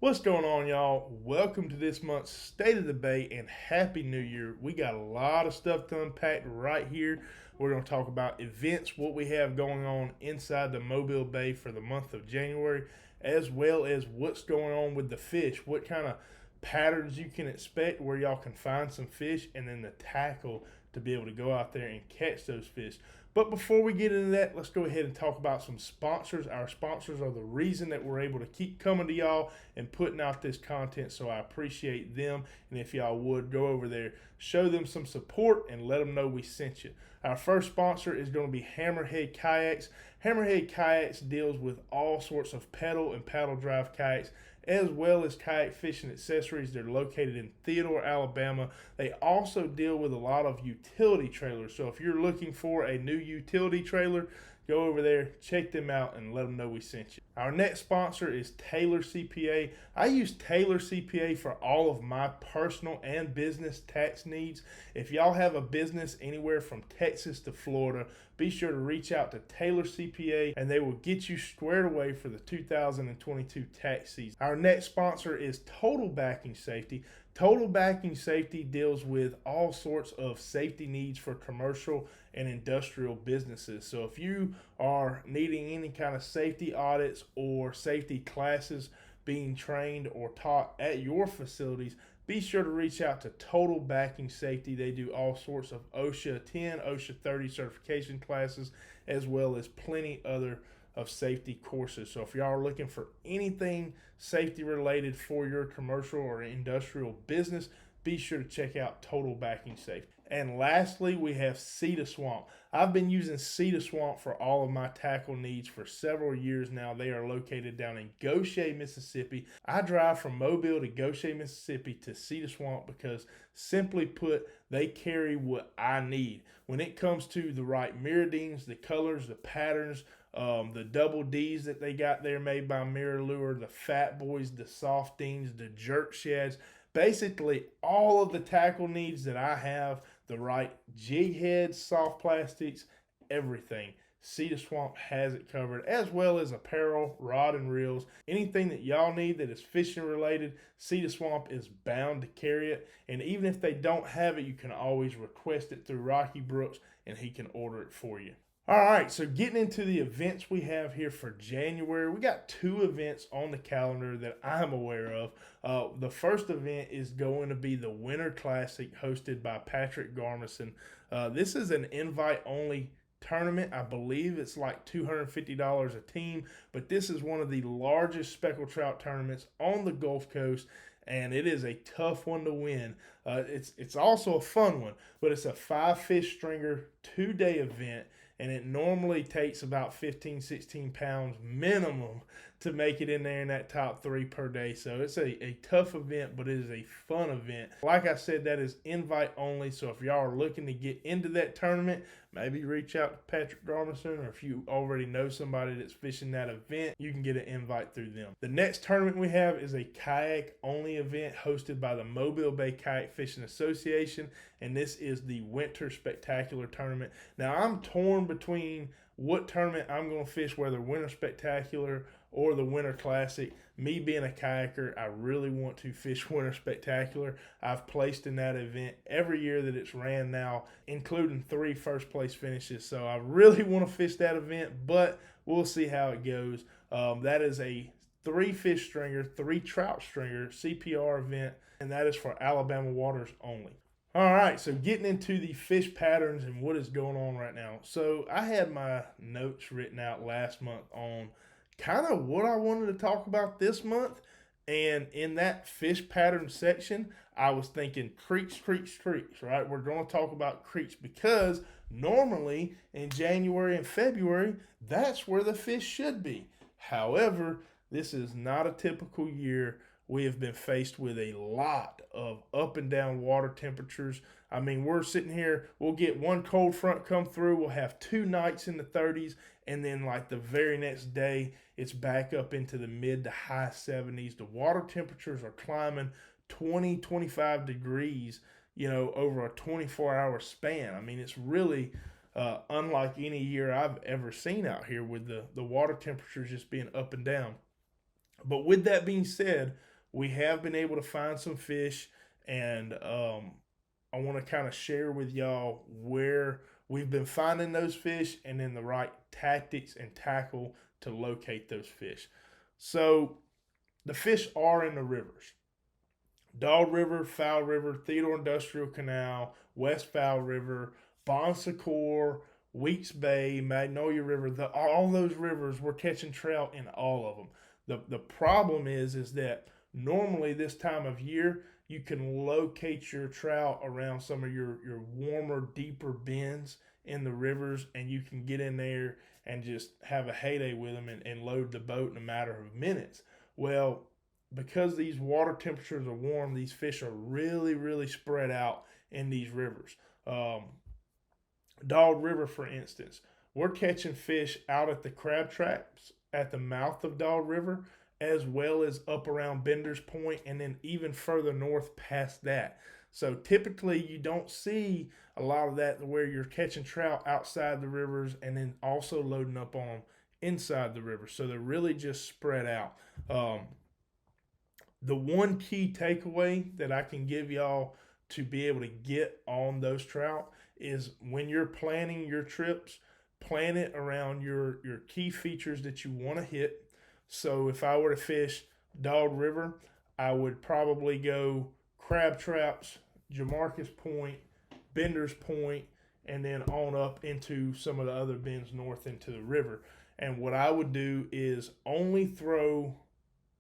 What's going on, y'all? Welcome to this month's State of the Bay and Happy New Year. We got a lot of stuff to unpack right here. We're going to talk about events, what we have going on inside the Mobile Bay for the month of January, as well as what's going on with the fish, what kind of patterns you can expect, where y'all can find some fish, and then the tackle to be able to go out there and catch those fish. But before we get into that, let's go ahead and talk about some sponsors. Our sponsors are the reason that we're able to keep coming to y'all and putting out this content, so I appreciate them. And if y'all would go over there, show them some support and let them know we sent you. Our first sponsor is going to be Hammerhead Kayaks. Hammerhead Kayaks deals with all sorts of pedal and paddle drive kayaks, as well as kayak fishing accessories. They're located in Theodore, Alabama. They also deal with a lot of utility trailers. So if you're looking for a new utility trailer, go over there, check them out, and let them know we sent you. Our next sponsor is Taylor CPA. I use Taylor CPA for all of my personal and business tax needs. If y'all have a business anywhere from Texas to Florida, be sure to reach out to Taylor CPA and they will get you squared away for the 2022 tax season. Our next sponsor is Total Backing Safety. Total Backing Safety deals with all sorts of safety needs for commercial and industrial businesses. So if you are needing any kind of safety audits or safety classes being trained or taught at your facilities, be sure to reach out to Total Backing Safety. They do all sorts of OSHA 10, OSHA 30 certification classes, as well as plenty other of safety courses. So if y'all are looking for anything safety related for your commercial or industrial business, be sure to check out Total Backing Safety. And lastly, we have Sea to Swamp. I've been using Sea to Swamp for all of my tackle needs for several years now. They are located down in Goshen, Mississippi. I drive from Mobile to Goshen, Mississippi to Sea to Swamp because, simply put, they carry what I need. When it comes to the right mirrodines, the colors, the patterns, the double D's that they got there made by Mirror Lure, the Fat Boys, the Softines, the Jerk Sheds, basically all of the tackle needs that I have, the right jig heads, soft plastics, everything. Sea to Swamp has it covered, as well as apparel, rod and reels. Anything that y'all need that is fishing related, Sea to Swamp is bound to carry it. And even if they don't have it, you can always request it through Rocky Brooks and he can order it for you. All right, so getting into the events we have here for January, we got two events on the calendar that I'm aware of. The first event is going to be the Winter Classic hosted by Patrick Garmison. This is an invite-only tournament. I believe it's like $250 a team, but this is one of the largest speckled trout tournaments on the Gulf Coast, and it is a tough one to win. It's also a fun one, but it's a 5-fish stringer 2-day event, and it normally takes about 15, 16 pounds minimum to make it in there in that top 3 per day. So it's a tough event, but it is a fun event. Like I said, that is invite only. So if y'all are looking to get into that tournament, maybe reach out to Patrick Garmison, or if you already know somebody that's fishing that event, you can get an invite through them. The next tournament we have is a kayak only event hosted by the Mobile Bay Kayak Fishing Association, and this is the Winter Spectacular Tournament. Now, I'm torn between what tournament I'm going to fish, whether Winter Spectacular or the Winter Classic. Me being a kayaker, I really want to fish Winter Spectacular. I've placed in that event every year that it's ran now, including 3 first place finishes. So I really want to fish that event, but we'll see how it goes. That is a 3-fish stringer, 3 trout stringer CPR event, and that is for Alabama waters only. All right, so getting into the fish patterns and what is going on right now. So I had my notes written out last month on kind of what I wanted to talk about this month. And in that fish pattern section, I was thinking creeks, right? We're going to talk about creeks because normally in January and February, that's where the fish should be. However, this is not a typical year. We have been faced with a lot of up and down water temperatures. I mean, we're sitting here, we'll get one cold front come through, we'll have 2 nights in the 30s, and then like the very next day, it's back up into the mid to high 70s. The water temperatures are climbing 20, 25 degrees, over a 24-hour span. I mean, it's really unlike any year I've ever seen out here with the water temperatures just being up and down. But with that being said, we have been able to find some fish, and I want to kind of share with y'all where we've been finding those fish and then the right tactics and tackle to locate those fish. So the fish are in the rivers. Dog River, Fowl River, Theodore Industrial Canal, West Fowl River, Bon Secours, Weeks Bay, Magnolia River, all those rivers, we're catching trout in all of them. The problem is that normally this time of year, you can locate your trout around some of your warmer, deeper bends in the rivers, and you can get in there and just have a heyday with them and load the boat in a matter of minutes. Well, because these water temperatures are warm, these fish are really, really spread out in these rivers. Dog River, for instance, we're catching fish out at the crab traps at the mouth of Dog River, as well as up around Bender's Point, and then even further north past that. So typically, you don't see a lot of that where you're catching trout outside the rivers and then also loading up on them inside the river. So they're really just spread out. The one key takeaway that I can give y'all to be able to get on those trout is when you're planning your trips, plan it around your key features that you want to hit. So if I were to fish Dog River, I would probably go crab traps, Jamarcus Point, Bender's Point, and then on up into some of the other bends north into the river. And what I would do is only throw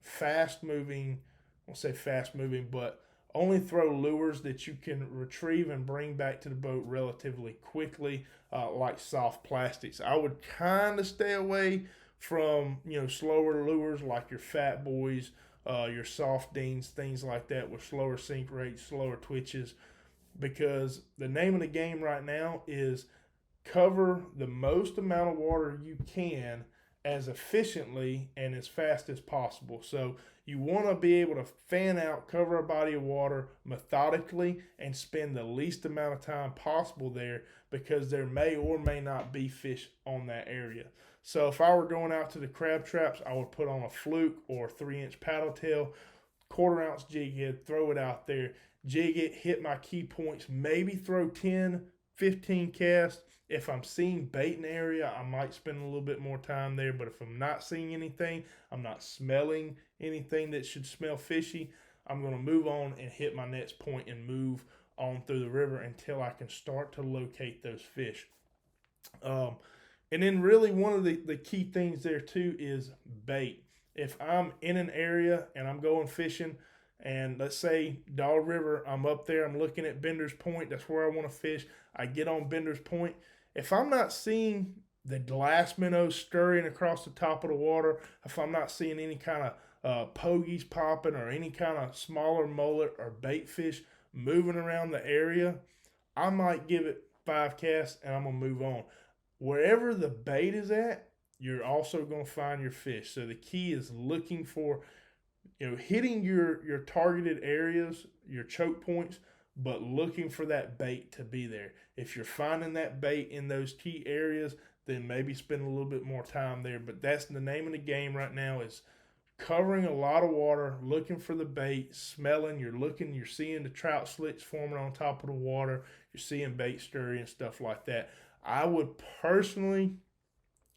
fast moving, I'll say fast moving, but only throw lures that you can retrieve and bring back to the boat relatively quickly, like soft plastics. I would kind of stay away from slower lures like your fat boys, your soft deans, things like that with slower sink rates, slower twitches, because the name of the game right now is cover the most amount of water you can as efficiently and as fast as possible. So you want to be able to fan out, cover a body of water methodically, and spend the least amount of time possible there, because there may or may not be fish on that area. So if I were going out to the crab traps, I would put on a fluke or 3-inch paddle tail, quarter-ounce jig head, throw it out there, jig it, hit my key points, maybe throw 10, 15 casts. If I'm seeing bait in the area, I might spend a little bit more time there. But if I'm not seeing anything, I'm not smelling anything that should smell fishy, I'm going to move on and hit my next point and move on through the river until I can start to locate those fish. And then really one of the key things there too is bait. If I'm in an area and I'm going fishing, and let's say Dog River, I'm up there, I'm looking at Bender's Point, that's where I want to fish. I get on Bender's Point. If I'm not seeing the glass minnows scurrying across the top of the water, if I'm not seeing any kind of pogies popping or any kind of smaller mullet or bait fish moving around the area, I might give it 5 casts and I'm going to move on. Wherever the bait is at, you're also going to find your fish. So the key is looking for, hitting your targeted areas, your choke points, but looking for that bait to be there. If you're finding that bait in those key areas, then maybe spend a little bit more time there. But that's the name of the game right now, is covering a lot of water, looking for the bait, smelling, you're seeing the trout slits forming on top of the water, you're seeing bait scurry and stuff like that. I would personally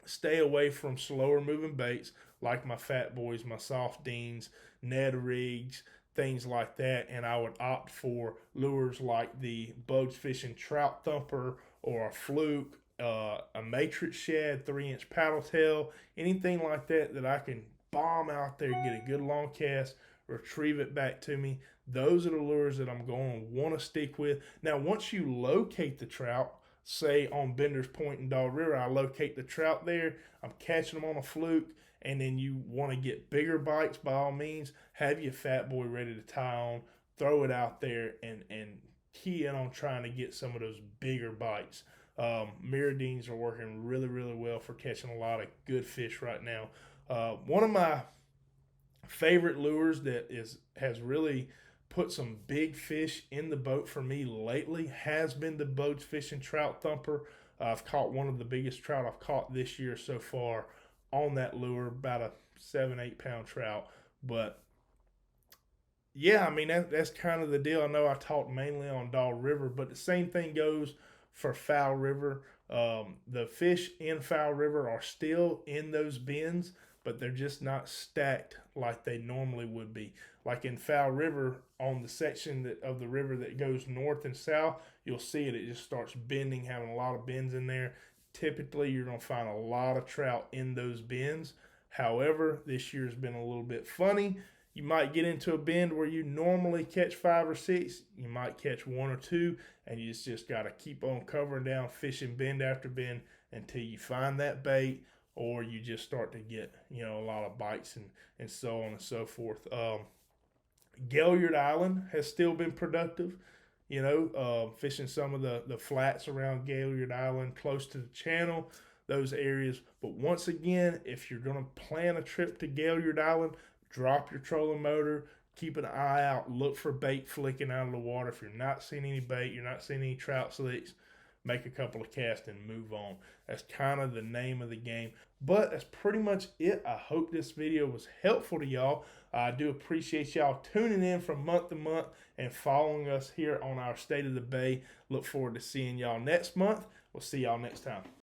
stay away from slower moving baits like my fat boys, my soft deans, Ned rigs, things like that, and I would opt for lures like the Bugs Fishing Trout Thumper or a Fluke, a Matrix Shad 3-inch paddle tail, anything like that I can bomb out there, get a good long cast, retrieve it back to me. Those are the lures that I'm going to want to stick with. Now, once you locate the trout, say on Bender's Point and Dog River, I locate the trout there, I'm catching them on a fluke, and then you want to get bigger bites, by all means, have your fat boy ready to tie on, throw it out there, and key in on trying to get some of those bigger bites. Mirrodines are working really, really well for catching a lot of good fish right now. One of my favorite lures that has really put some big fish in the boat for me lately has been the Bugs Fishing Trout Thumper. I've caught one of the biggest trout I've caught this year so far on that lure, about a 7-8 pound trout. But Yeah, I mean that's kind of the deal. I know I talked mainly on Dog River, but the same thing goes for Foul River. The fish in Foul River are still in those bins, but they're just not stacked like they normally would be. Like in Foul River, on the section of the river that goes north and south, you'll see it. It just starts bending, having a lot of bends in there. Typically, you're going to find a lot of trout in those bins. However, this year's been a little bit funny. You might get into a bend where you normally catch 5 or 6. You might catch 1 or 2, and you just got to keep on covering down, fishing bend after bend until you find that bait, or you just start to get a lot of bites and so on and so forth. Gaillard Island has still been productive. Fishing some of the flats around Gaillard Island, close to the channel, those areas. But once again, if you're going to plan a trip to Gaillard Island, drop your trolling motor, keep an eye out, look for bait flicking out of the water. If you're not seeing any bait, you're not seeing any trout slicks, make a couple of casts and move on. That's kind of the name of the game. But that's pretty much it. I hope this video was helpful to y'all. I do appreciate y'all tuning in from month to month and following us here on our State of the Bay. Look forward to seeing y'all next month. We'll see y'all next time.